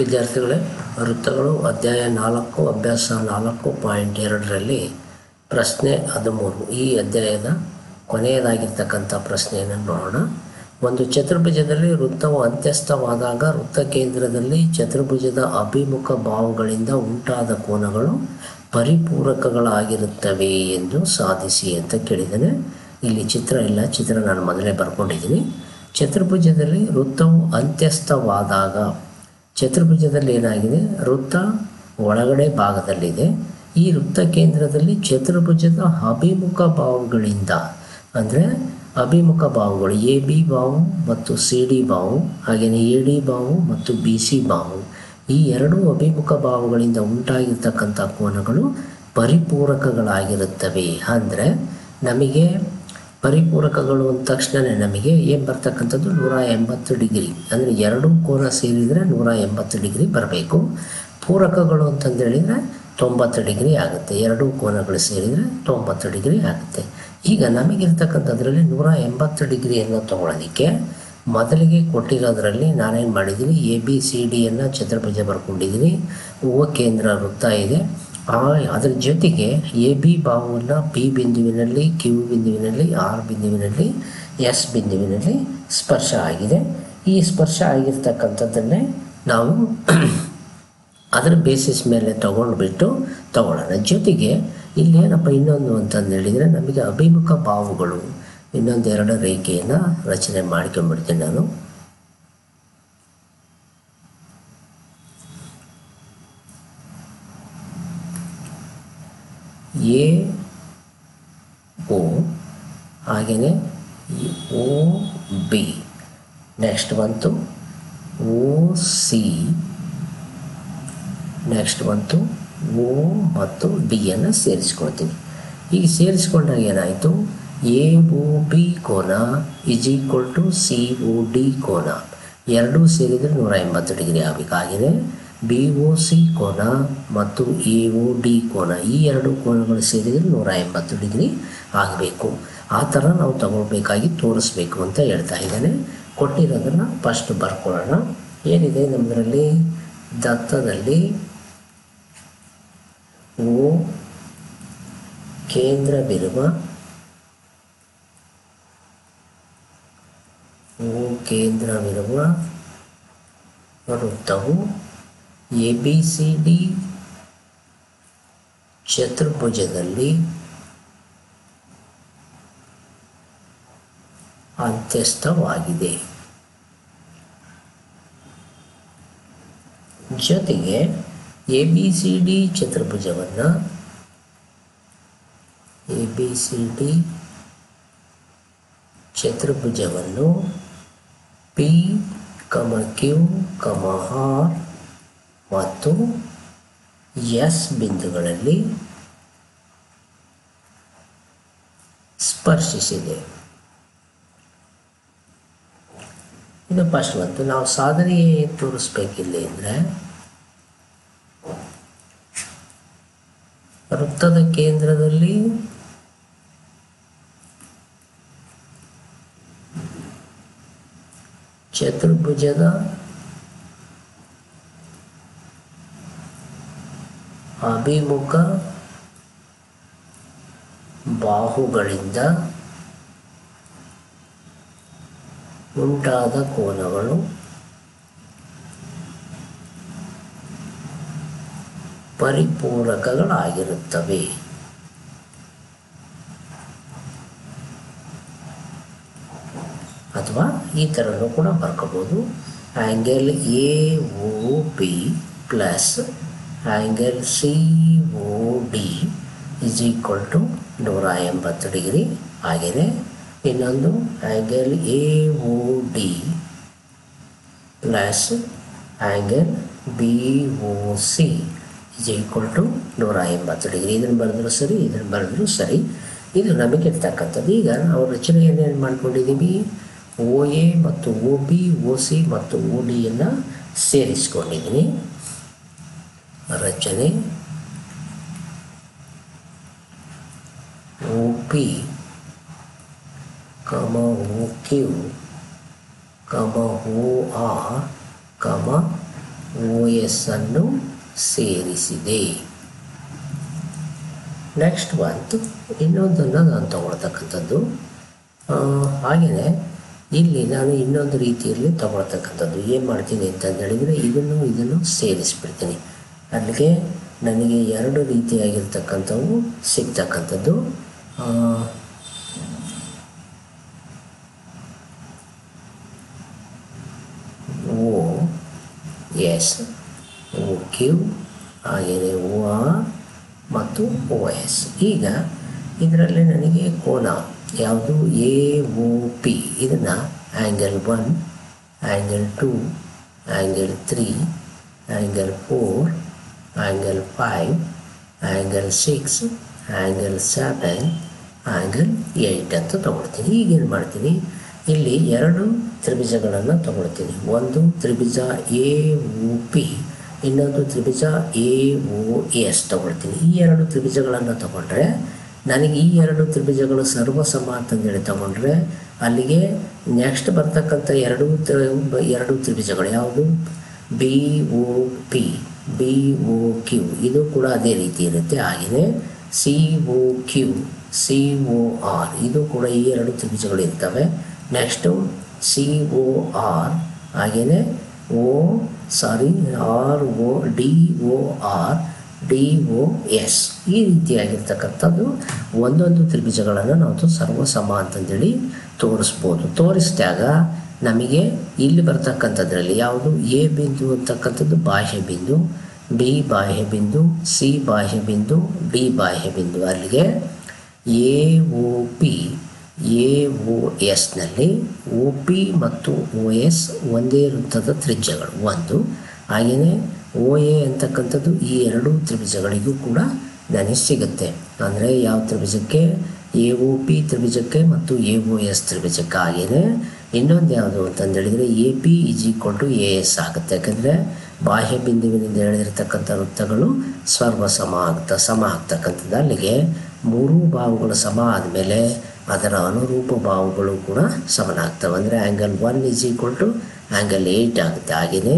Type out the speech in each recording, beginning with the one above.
ವಿದ್ಯಾರ್ಥಿಗಳೇ, ವೃತ್ತಗಳು ಅಧ್ಯಾಯ 4 ಅಭ್ಯಾಸ 4.2ರಲ್ಲಿ ಪ್ರಶ್ನೆ 13 ಈ ಅಧ್ಯಾಯದ ಕೊನೆಯದಾಗಿರ್ತಕ್ಕಂಥ ಪ್ರಶ್ನೆಯನ್ನು ನೋಡೋಣ. ಒಂದು ಚತುರ್ಭುಜದಲ್ಲಿ ವೃತ್ತವು ಅಂತ್ಯಸ್ಥವಾದಾಗ ವೃತ್ತ ಕೇಂದ್ರದಲ್ಲಿ ಚತುರ್ಭುಜದ ಅಭಿಮುಖ ಬಾಹುಗಳಿಂದ ಉಂಟಾದ ಕೋನಗಳು ಪರಿಪೂರಕಗಳಾಗಿರುತ್ತವೆ ಎಂದು ಸಾಧಿಸಿ ಅಂತ ಕೇಳಿದ್ದೇನೆ. ಇಲ್ಲಿ ಚಿತ್ರ ಇಲ್ಲ, ಚಿತ್ರ ನಾನು ಮೊದಲೇ ಬರ್ಕೊಂಡಿದ್ದೀನಿ. ಚತುರ್ಭುಜದಲ್ಲಿ ವೃತ್ತವು ಅಂತ್ಯಸ್ಥವಾದಾಗ, ಚತುರ್ಭುಜದಲ್ಲಿ ಏನಾಗಿದೆ, ವೃತ್ತ ಒಳಗಡೆ ಭಾಗದಲ್ಲಿದೆ. ಈ ವೃತ್ತ ಕೇಂದ್ರದಲ್ಲಿ ಚತುರ್ಭುಜದ ಅಭಿಮುಖ ಬಾಹುಗಳಿಂದ, ಅಂದರೆ ಅಭಿಮುಖ ಬಾಹುಗಳು ಎ ಬಿ ಬಾಹು ಮತ್ತು ಸಿ ಡಿ ಬಾಹು, ಹಾಗೆಯೇ ಎ ಡಿ ಬಾಹು ಮತ್ತು ಬಿ ಸಿ ಬಾಹು, ಈ ಎರಡೂ ಅಭಿಮುಖ ಬಾಹುಗಳಿಂದ ಉಂಟಾಗಿರ್ತಕ್ಕಂಥ ಕೋನಗಳು ಪರಿಪೂರಕಗಳಾಗಿರುತ್ತವೆ. ಅಂದರೆ ನಮಗೆ ಪರಿಪೂರಕಗಳು ಅಂದ ತಕ್ಷಣ ನಮಗೆ ಏನು ಬರ್ತಕ್ಕಂಥದ್ದು 180 ಡಿಗ್ರಿ, ಅಂದರೆ ಎರಡೂ ಕೋನ ಸೇರಿದರೆ 180 ಡಿಗ್ರಿ ಬರಬೇಕು. ಪೂರಕಗಳು ಅಂತಂದೇಳಿದರೆ 90 ಡಿಗ್ರಿ ಆಗುತ್ತೆ. ಎರಡೂ ಕೋನಗಳು ಸೇರಿದರೆ 90 ಡಿಗ್ರಿ ಆಗುತ್ತೆ. ಈಗ ನಮಗಿರ್ತಕ್ಕಂಥದ್ರಲ್ಲಿ 180 ಡಿಗ್ರಿಯನ್ನು ತೊಗೊಳೋದಕ್ಕೆ ಮೊದಲಿಗೆ ಕೊಟ್ಟಿರೋದ್ರಲ್ಲಿ ನಾನೇನು ಮಾಡಿದ್ದೀನಿ, ಎ ಬಿ ಸಿ ಡಿಯನ್ನು ಚತುರ್ಭುಜ ಬರ್ಕೊಂಡಿದ್ದೀನಿ. ಓ ಕೇಂದ್ರ ವೃತ್ತ ಇದೆ. ಅದರ ಜೊತೆಗೆ ಎ ಬಿ ಬಾಹುವನ್ನು ಪಿ ಬಿಂದುವಿನಲ್ಲಿ, ಕ್ಯೂ ಬಿಂದುವಿನಲ್ಲಿ, ಆರ್ ಬಿಂದುವಿನಲ್ಲಿ, ಎಸ್ ಬಿಂದುವಿನಲ್ಲಿ ಸ್ಪರ್ಶ ಆಗಿದೆ. ಈ ಸ್ಪರ್ಶ ಆಗಿರ್ತಕ್ಕಂಥದ್ದನ್ನೇ ನಾವು ಅದರ ಬೇಸಿಸ್ ಮೇಲೆ ತಗೊಳ್ಳೋಣ. ಜೊತೆಗೆ ಇಲ್ಲೇನಪ್ಪ ಇನ್ನೊಂದು ಅಂತಂದು ಹೇಳಿದರೆ, ನಮಗೆ ಅಭಿಮುಖ ಬಾಹುಗಳು ಇನ್ನೊಂದೆರಡು ರೇಖೆಯನ್ನು ರಚನೆ ಮಾಡ್ಕೊಂಡ್ಬಿಡ್ತೀನಿ ನಾನು. ಎ ಓ ಹಾಗೆಯೇ ಓ ಬಿ, ನೆಕ್ಸ್ಟ್ ಬಂತು ಓ ಸಿ, ನೆಕ್ಸ್ಟ್ ಬಂತು ಓ ಮತ್ತು ಡಿಯನ್ನು ಸೇರಿಸ್ಕೊಳ್ತೀನಿ. ಈಗ ಸೇರಿಸ್ಕೊಂಡಾಗ ಏನಾಯಿತು, ಎ ಓ ಬಿ ಕೋನ = ಸಿ ಓ ಡಿ ಕೋನ, ಎರಡೂ ಸೇರಿದರೆ 180 ಡಿಗ್ರಿ ಆಗಬೇಕು. ಹಾಗೆಯೇ ಬಿ ಒ ಸಿ ಕೋನ ಮತ್ತು ಎ ಒ ಡಿ ಕೋನ, ಈ ಎರಡು ಕೋನಗಳು ಸೇರಿದರೆ 180 ಡಿಗ್ರಿ ಆಗಬೇಕು. ಆ ಥರ ನಾವು ತಗೊಳ್ಬೇಕಾಗಿ ತೋರಿಸ್ಬೇಕು ಅಂತ ಹೇಳ್ತಾ ಇದ್ದಾನೆ. ಕೊಟ್ಟಿರೋದನ್ನು ಫಸ್ಟ್ ಬರ್ಕೊಳ್ಳೋಣ. ಏನಿದೆ ನಮ್ಮದರಲ್ಲಿ, ದತ್ತದಲ್ಲಿ ಓ ಕೇಂದ್ರವಿರುವ ವೃತ್ತವು ಎ ಬಿ ಸಿ ಡಿ ಚತುರ್ಭುಜದಲ್ಲಿ ಅಂತ್ಯಸ್ಥವಾಗಿದೆ. ಜೊತೆಗೆ ಎ ಬಿ ಸಿ ಡಿ ಚತುರ್ಭುಜವನ್ನು ಪಿ, ಕ್ಯೂ, ಆರ್ ಮತ್ತು ಎಸ್ ಬಿಂದುಗಳಲ್ಲಿ ಸ್ಪರ್ಶಿಸಿದೆ. ಇದು ಫಸ್ಟ್ ಬಂತು. ನಾವು ಸಾಧನೆ ತೋರಿಸ್ಬೇಕಿಲ್ಲ ಅಂದರೆ, ವೃತ್ತದ ಕೇಂದ್ರದಲ್ಲಿ ಚತುರ್ಭುಜದ ಅಭಿಮುಖ ಬಾಹುಗಳಿಂದ ಉಂಟಾದ ಕೋನಗಳು ಪರಿಪೂರಕಗಳಾಗಿರುತ್ತವೆ. ಅಥವಾ ಈ ಥರನೂ ಕೂಡ ಬರ್ಕೋಬೋದು. Angle A O B plus angle C O D = 180 degree. ಹಾಗೆಯೇ ಇನ್ನೊಂದು angle A O D plus angle B O C = 180 degree. ಇದನ್ನು ಬರೆದ್ರು ಸರಿ, ಇದನ್ನು ಬರೆದ್ರು ಸರಿ. ಇದು ನಮಗೆ ಇರ್ತಕ್ಕಂಥದ್ದು. ಈಗ ನಾವು ರಚನೆಯನ್ನು ಏನು ಮಾಡ್ಕೊಂಡಿದ್ದೀವಿ, ಒ ಎ ಮತ್ತು ಒ ಬಿ, ಒ ಸಿ ಮತ್ತು ಒ ಡಿಯನ್ನು ಸೇರಿಸ್ಕೊಂಡಿದ್ದೀನಿ. ರಚನೆ O P, O Q, O R, OS ಅನ್ನು ಸೇರಿಸಿದೆ. ನೆಕ್ಸ್ಟ್ ಬಂತು ಇನ್ನೊಂದನ್ನು ನಾನು ತಗೊಳ್ತಕ್ಕಂಥದ್ದು. ಹಾಗೆಯೇ ಇಲ್ಲಿ ನಾನು ಇನ್ನೊಂದು ರೀತಿಯಲ್ಲಿ ತಗೊಳ್ತಕ್ಕಂಥದ್ದು ಏನು ಮಾಡ್ತೀನಿ ಅಂತಂದು ಹೇಳಿದರೆ ಇದನ್ನು ಸೇರಿಸ್ಬಿಡ್ತೀನಿ. ಅಲ್ಲಿಗೆ ನನಗೆ ಎರಡು ರೀತಿಯಾಗಿರ್ತಕ್ಕಂಥವು ಸಿಗ್ತಕ್ಕಂಥದ್ದು. OS, OQ, ಹಾಗೆಯೇ OR ಮತ್ತು OS. ಈಗ ಇದರಲ್ಲಿ ನನಗೆ ಕೋನ ಯಾವುದು AOP, ಇದನ್ನು angle 1, angle 2, angle 3, angle 4, angle 5, angle 6, angle 7, angle 8 ಅಂತ ತಗೊಳ್ತೀನಿ. ಈಗೇನು ಮಾಡ್ತೀನಿ, ಇಲ್ಲಿ ಎರಡು ತ್ರಿಭುಜಗಳನ್ನು ತಗೊಳ್ತೀನಿ. ಒಂದು ತ್ರಿಭುಜ AOP, ಇನ್ನೊಂದು ತ್ರಿಭುಜ AOS ತಗೊಳ್ತೀನಿ. ಈ ಎರಡು ತ್ರಿಭುಜಗಳನ್ನು ತಗೊಂಡ್ರೆ ನನಗೆ ಈ ಎರಡು ತ್ರಿಭುಜಗಳು ಸರ್ವಸಮ ಅಂತಂದೇಳಿ ತಗೊಂಡ್ರೆ ಅಲ್ಲಿಗೆ ನೆಕ್ಸ್ಟ್ ಬರ್ತಕ್ಕಂಥ ಎರಡು ತ್ರಿಭುಜಗಳು ಯಾವುದು BOP, BOQ, ಇದು ಕೂಡ ಅದೇ ರೀತಿ ಇರುತ್ತೆ. ಹಾಗೆಯೇ COQ, COR, ಇದು ಕೂಡ ಈ ಎರಡು ತ್ರಿಭುಜಗಳು ಇರ್ತವೆ. ನೆಕ್ಸ್ಟು COR, ಹಾಗೆಯೇ DOR, DOS, ಈ ರೀತಿಯಾಗಿರ್ತಕ್ಕಂಥದ್ದು ಒಂದೊಂದು ತ್ರಿಭುಜಗಳನ್ನು ನಾವು ಸರ್ವಸಮ ಅಂತಂದೇಳಿ ತೋರಿಸ್ಬೋದು. ತೋರಿಸಿದಾಗ ನಮಗೆ ಇಲ್ಲಿ ಬರ್ತಕ್ಕಂಥದ್ರಲ್ಲಿ ಯಾವುದು A ಬಿಂದು ಅಂತಕ್ಕಂಥದ್ದು ಬಾಹ್ಯ ಬಿಂದು, B ಬಾಹ್ಯ ಬಿಂದು, C ಬಾಹ್ಯ ಬಿಂದು, D ಬಾಹ್ಯ ಬಿಂದು. ಅಲ್ಲಿಗೆ AOP, AOSನಲ್ಲಿ OP ಮತ್ತು OS ಒಂದೇ ವೃತ್ತದ ತ್ರಿಜ್ಯಗಳು ಒಂದು. ಹಾಗೆಯೇ OA ಅಂತಕ್ಕಂಥದ್ದು ಈ ಎರಡು ತ್ರಿಭುಜಗಳಿಗೂ ಕೂಡ ನನಗೆ ಸಿಗುತ್ತೆ. ಅಂದರೆ ಯಾವ ತ್ರಿಭುಜಕ್ಕೆ AOP ತ್ರಿಭುಜಕ್ಕೆ ಮತ್ತು AOS ತ್ರಿಭುಜಕ್ಕೆ. ಹಾಗೆಯೇ ಇನ್ನೊಂದು ಯಾವುದು ಅಂತಂದೇಳಿದರೆ AP = AS ಆಗುತ್ತೆ. ಯಾಕಂದರೆ ಬಾಹ್ಯ ಬಿಂದುವಿನಿಂದ ಎಳೆದಿರ್ತಕ್ಕಂಥ ವೃತ್ತಗಳು ಸಮ ಆಗ್ತಕ್ಕಂಥದ್ದು. ಅಲ್ಲಿಗೆ ಮೂರು ಬಾಹುಗಳು ಸಮ ಆದಮೇಲೆ ಅದರ ಅನುರೂಪ ಬಾಹುಗಳು ಕೂಡ ಸಮನಾಗ್ತವೆ. ಅಂದರೆ ಆ್ಯಂಗಲ್ 1 = ಆ್ಯಂಗಲ್ 8 ಆಗುತ್ತೆ. ಹಾಗೆಯೇ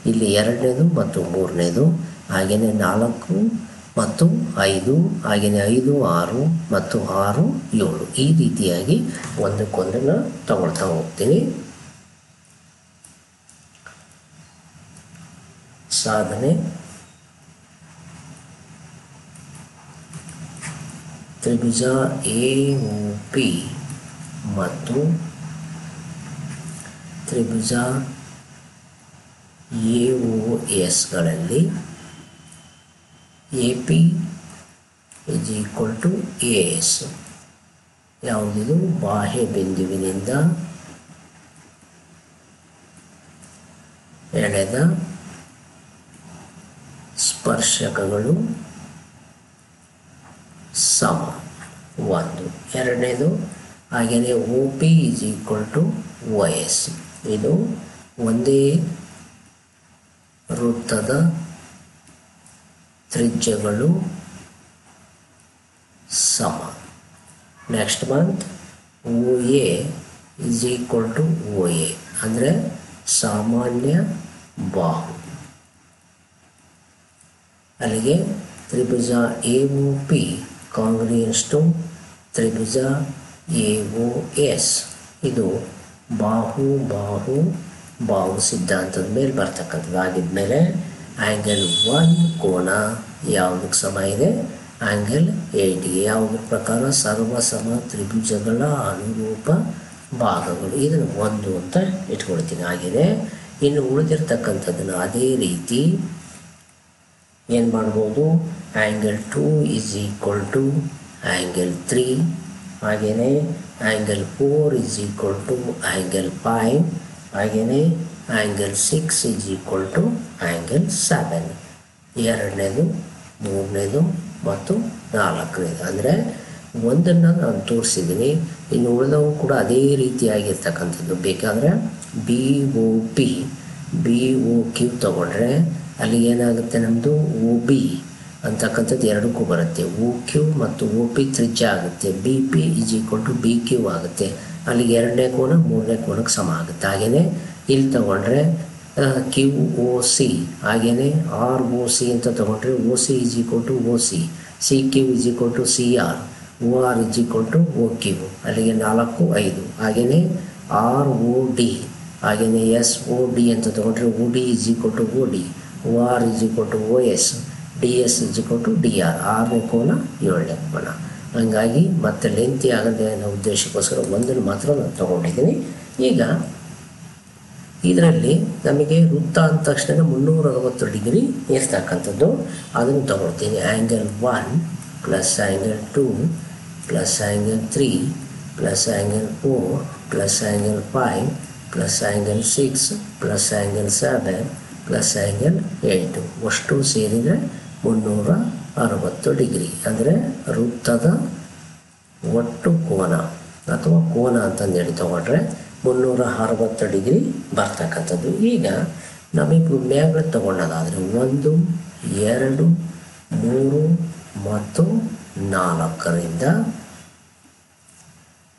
ಇಲ್ಲಿ ಎರಡನೇದು ಮತ್ತು ಮೂರನೇದು, ಹಾಗೆಯೇ 4 ಮತ್ತು 5, ಹಾಗೆಯೇ 5, 6 ಮತ್ತು 6, 7, ಈ ರೀತಿಯಾಗಿ ಒಂದಕ್ಕೊಂದನ್ನು ತಗೊಳ್ತಾ ಹೋಗ್ತೀನಿ. ಸಾಧನೆ ತ್ರಿಭುಜ AOP ಮತ್ತು ತ್ರಿಭುಜ AOSಗಳಲ್ಲಿ AP = AS, ಯಾವುದಿದು ಬಾಹ್ಯ ಬಿಂದುವಿನಿಂದ ಎಳೆದ ಸ್ಪರ್ಶಕಗಳು ಸಮ ಒಂದು. ಎರಡನೇದು ಹಾಗೆಯೇ OP = OS, ಇದು ಒಂದೇ ವೃತ್ತದ ತ್ರಿಜ್ಯಗಳು ಸಮ. ನೆಕ್ಸ್ಟ್ ಮಂತ್ OA = OA, ಅಂದರೆ ಸಾಮಾನ್ಯ ಬಾಹು. ಅಲ್ಲಿಗೆ ತ್ರಿಭುಜ AOP ಕಾಂಗ್ರಿಯನ್ಸ್ ಟು ತ್ರಿಭುಜ AOS, ಇದು ಬಾಹು ಬಾಹು ಬಾಹು ಸಿದ್ಧಾಂತದ ಮೇಲೆ ಬರ್ತಕ್ಕಂಥದ್ದು. ಆಗಿದ್ಮೇಲೆ ಆ್ಯಂಗಲ್ 1 ಕೋನ ಯಾವುದಕ್ಕೆ ಸಮ ಇದೆ, ಆ್ಯಂಗಲ್ 8ಗೆ. ಯಾವುದ್ರ ಪ್ರಕಾರ ಸರ್ವಸಮ ತ್ರಿಭುಜಗಳ ಅನುರೂಪ ಭಾಗಗಳು. ಇದನ್ನು 1 ಅಂತ ಇಟ್ಕೊಳ್ತೀನಿ. ಹಾಗೆಯೇ ಇನ್ನು ಉಳಿದಿರ್ತಕ್ಕಂಥದ್ದನ್ನು ಅದೇ ರೀತಿ ಏನು ಮಾಡ್ಬೋದು, ಆ್ಯಂಗಲ್ 2 = ಆ್ಯಂಗಲ್ 3, ಹಾಗೆಯೇ ಆ್ಯಂಗಲ್ 4 = ಆ್ಯಂಗಲ್ 5, ಹಾಗೆಯೇ ಆ್ಯಂಗಲ್ 6 = ಆ್ಯಂಗಲ್ 7. ಎರಡನೇದು, ಮೂರನೇದು ಮತ್ತು ನಾಲ್ಕನೇದು. ಅಂದರೆ ಒಂದನ್ನು ನಾನು ತೋರಿಸಿದ್ದೀನಿ, ಇನ್ನು ಉಳಿದವು ಕೂಡ ಅದೇ ರೀತಿಯಾಗಿರ್ತಕ್ಕಂಥದ್ದು. ಬೇಕಾದರೆ BOQ ತಗೊಂಡ್ರೆ ಅಲ್ಲಿ ಏನಾಗುತ್ತೆ, ನಮ್ಮದು OB ಅಂತಕ್ಕಂಥದ್ದು ಎರಡಕ್ಕೂ ಬರುತ್ತೆ. OQ ಮತ್ತು OP ತ್ರಿಜ್ಯ ಆಗುತ್ತೆ. BP = BQ ಆಗುತ್ತೆ. ಅಲ್ಲಿಗೆ ಎರಡನೇ ಕೋನ ಮೂರನೇ ಕೋನಕ್ಕೆ ಸಮ ಆಗುತ್ತೆ. ಹಾಗೆಯೇ ಇಲ್ಲಿ ತಗೊಂಡ್ರೆ ಕ್ಯೂ ಒ ಸಿ, ಹಾಗೆಯೇ ಆರ್ ಒ ಸಿ ಅಂತ ತೊಗೊಂಡ್ರೆ O C is equal to O C, C Q is equal to C R, O R is equal to O Q, ಅಲ್ಲಿಗೆ 4 5. ಹಾಗೆಯೇ ಆರ್ ಒ ಡಿ, ಹಾಗೆಯೇ ಎಸ್ ಒ ಡಿ ಅಂತ ತೊಗೊಂಡ್ರೆ O D is equal to O D, O R is equal to O S, D S is equal to D R. 6ನೇ ಕೋನ 7ನೇ ಕೋನ. ಹಾಗಾಗಿ ಮತ್ತೆ ಲೆಂತಿ ಆಗದೆ ಅನ್ನೋ ಉದ್ದೇಶಕ್ಕೋಸ್ಕರ ಒಂದನ್ನು ಮಾತ್ರ ನಾನು ತೊಗೊಂಡಿದ್ದೀನಿ. ಈಗ ಇದರಲ್ಲಿ ನಮಗೆ ವೃತ್ತ ಅಂದ ತಕ್ಷಣ 360 ಡಿಗ್ರಿ ಇರ್ತಕ್ಕಂಥದ್ದು, ಅದನ್ನು ತೊಗೊಳ್ತೀನಿ. Angle 1 plus angle 2 plus angle 3 plus angle 4 plus angle 5 plus angle 6 plus angle 7 plus angle 8 ಅಷ್ಟು ಸೇರಿದರೆ 360 ಡಿಗ್ರಿ. ಅಂದರೆ ವೃತ್ತದ ಒಟ್ಟು ಕೋನ ಅಥವಾ ಕೋನ ಅಂತಂದೇಳಿ ತೊಗೊಂಡ್ರೆ 360 ಡಿಗ್ರಿ ಬರ್ತಕ್ಕಂಥದ್ದು. ಈಗ ನಮಗೆ ಮ್ಯಾಗ ತೊಗೊಂಡೋದಾದರೆ 1 2 3 ಮತ್ತು 4ರಿಂದ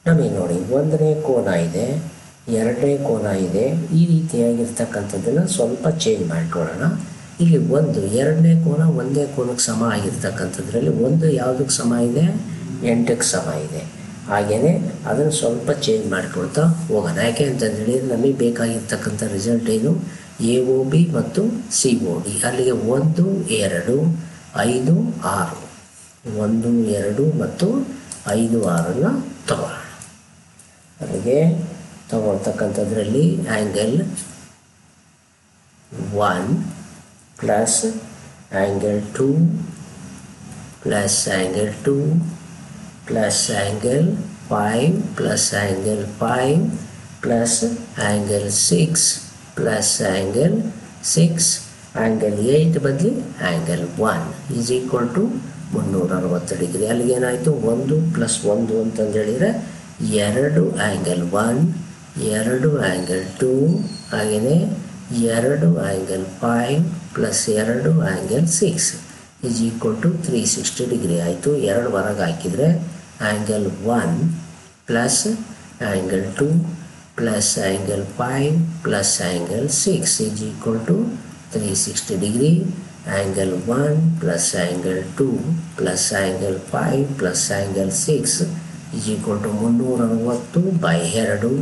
ನಮಗೆ ನೋಡಿ 1ನೇ ಕೋನ ಇದೆ, 2ನೇ ಕೋನ ಇದೆ. ಈ ರೀತಿಯಾಗಿರ್ತಕ್ಕಂಥದ್ದನ್ನು ಸ್ವಲ್ಪ ಚೇಂಜ್ ಮಾಡಿಕೊಳ್ಳೋಣ. ಇಲ್ಲಿ 1 2ನೇ ಕೋನ 1ನೇ ಕೋನಕ್ಕೆ ಸಮ ಆಗಿರ್ತಕ್ಕಂಥದ್ರಲ್ಲಿ 1 ಯಾವುದಕ್ಕೆ ಸಮ ಇದೆ? 8ಕ್ಕೆ ಸಮ ಇದೆ. ಹಾಗೆಯೇ ಅದನ್ನು ಸ್ವಲ್ಪ ಚೇಂಜ್ ಮಾಡಿಕೊಳ್ತಾ ಹೋಗೋಣ. ಯಾಕೆ ಅಂತಂದೇಳಿ ನಮಗೆ ಬೇಕಾಗಿರ್ತಕ್ಕಂಥ ರಿಸಲ್ಟ್ ಏನು? ಎ ಒ ಬಿ ಮತ್ತು ಸಿ ಒ ಡಿ. ಅಲ್ಲಿಗೆ 1 2 5 6, 1 2 ಮತ್ತು 5 6ನ್ನು ತಗೊಳ್ಳೋಣ. ಅಲ್ಲಿಗೆ ತಗೊಳ್ತಕ್ಕಂಥದ್ರಲ್ಲಿ angle 1 plus angle 2 plus angle 2 plus angle 5 plus angle 5 plus angle 6 plus angle 6 angle 8 ಬದಲಿ angle 1 is equal to 360 degree. ಅಲ್ಲಿಗೆ ಏನಾಯಿತು? 1 ಪ್ಲಸ್ 1 ಅಂತಂದೇಳಿದರೆ 2 ಆ್ಯಂಗಲ್ 1, 2 ಆ್ಯಂಗಲ್ 2, ಹಾಗೆಯೇ 2 angle 5 plus 2 angle 6 is equal to 360 degree ಆಯಿತು. 2 ಹೊರಗೆ ಹಾಕಿದರೆ angle 1 plus angle 2 plus angle 5 plus angle 6 is equal to 360 degree. Angle 1 plus angle 2 plus angle 5 plus angle 6 is equal to 360/2.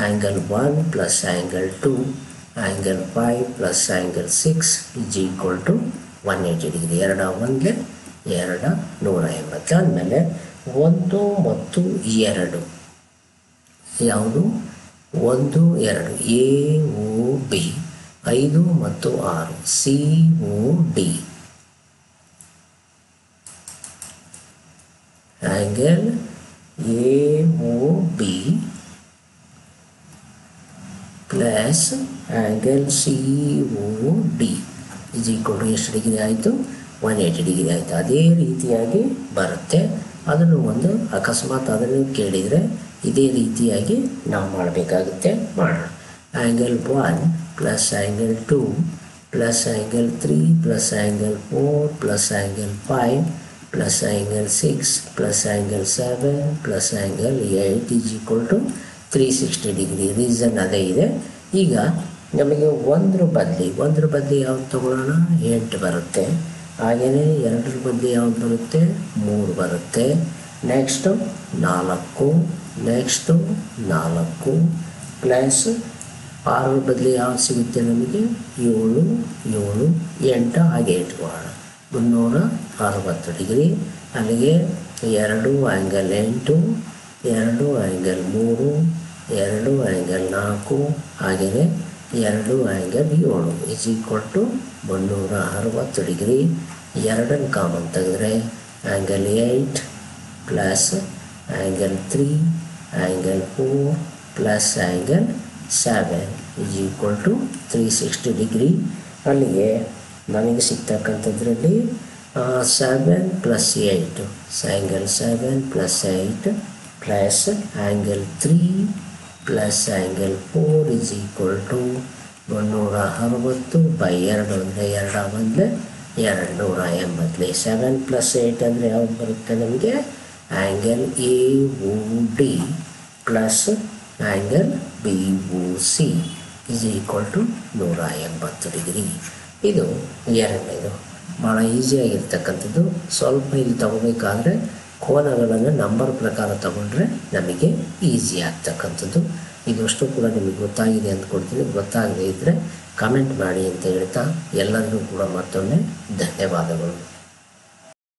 Angle 1 plus angle 2 angle 5 plus angle 6 is equal to 180 degree. 2 1 2 180. ಆದಮೇಲೆ 1 ಮತ್ತು 2 ಯಾವುದು? 1 2 A O B, 5 ಮತ್ತು 6 C O D. Angle A O B plus angle C O D is equal to ಎಷ್ಟು degree ಆಯಿತು? 180 degree ಆಯಿತು. ಅದೇ ರೀತಿಯಾಗಿ ಬರುತ್ತೆ. ಅದನ್ನು ಒಂದು ಅಕಸ್ಮಾತ್ ಅದನ್ನು ಕೇಳಿದರೆ ಇದೇ ರೀತಿಯಾಗಿ ನಾವು ಮಾಡಬೇಕಾಗುತ್ತೆ. ಮಾಡೋಣ. Angle 1 plus angle 2 plus angle 3 plus angle 4 plus angle 5 plus angle 6 plus angle 7 plus angle 8 is equal to 360 degree. Reason ಅದೇ ಇದೆ. ಈಗ ನಮಗೆ ಒಂದ್ರ ಬದಲಿ ಯಾವ್ದು ತೊಗೊಳ್ಳೋಣ? 8 ಬರುತ್ತೆ. ಹಾಗೆಯೇ 2 ಬದಲಿ ಯಾವ್ದು ಬರುತ್ತೆ? 3 ಬರುತ್ತೆ. ನೆಕ್ಸ್ಟು 4, ನೆಕ್ಸ್ಟು 4 ಪ್ಲಸ್ 6 ಬದಲಿ ಯಾವ್ದು ಸಿಗುತ್ತೆ ನಮಗೆ? 7 7 8 ಹಾಗೆ ಇಟ್ಕೊಳ್ಳೋಣ. 360 ಡಿಗ್ರಿ. ಅಲ್ಲಿಗೆ 2 ಆ್ಯಂಗಲ್ 8, 2 ಆ್ಯಂಗಲ್ 3, 2 ಆ್ಯಂಗಲ್ 4, ಹಾಗೆಯೇ 2 angle 7 is equal to 360 degree. 2 common ತೆಗೆದ್ರೆ angle 8 plus angle 3 angle 4 plus angle 7 is equal to 360 degree. ಅಲ್ಲಿಗೆ ನನಗೆ ಸಿಗ್ತಕ್ಕಂಥದ್ರಲ್ಲಿ 7 plus 8 angle 7 plus 8 plus angle 3 plus angle 4 is equal to 360/2 ಅಂದರೆ 2 280. 7 ಪ್ಲಸ್ 8 ಅಂದರೆ ಯಾವ್ದು ಬರುತ್ತೆ ನಮಗೆ? Angle A O D plus angle B O C is equal to 180 degree. ಇದು ಎರಡನೇದು. ಭಾಳ ಈಸಿಯಾಗಿರ್ತಕ್ಕಂಥದ್ದು. ಸ್ವಲ್ಪ ಇಲ್ಲಿ ತಗೋಬೇಕಾದ್ರೆ ಕೋನಗಳನ್ನು ನಂಬರ್ ಪ್ರಕಾರ ತಗೊಂಡ್ರೆ ನಮಗೆ ಈಸಿ ಆಗ್ತಕ್ಕಂಥದ್ದು. ಇದಷ್ಟು ಕೂಡ ನಿಮಗೆ ಗೊತ್ತಾಗಿದೆ ಅಂದ್ಕೊಡ್ತೀನಿ. ಗೊತ್ತಾಗದೇ ಇದ್ದರೆ ಕಮೆಂಟ್ ಮಾಡಿ ಅಂತ ಹೇಳ್ತಾ ಎಲ್ಲರಿಗೂ ಕೂಡ ಮತ್ತೊಮ್ಮೆ ಧನ್ಯವಾದಗಳು.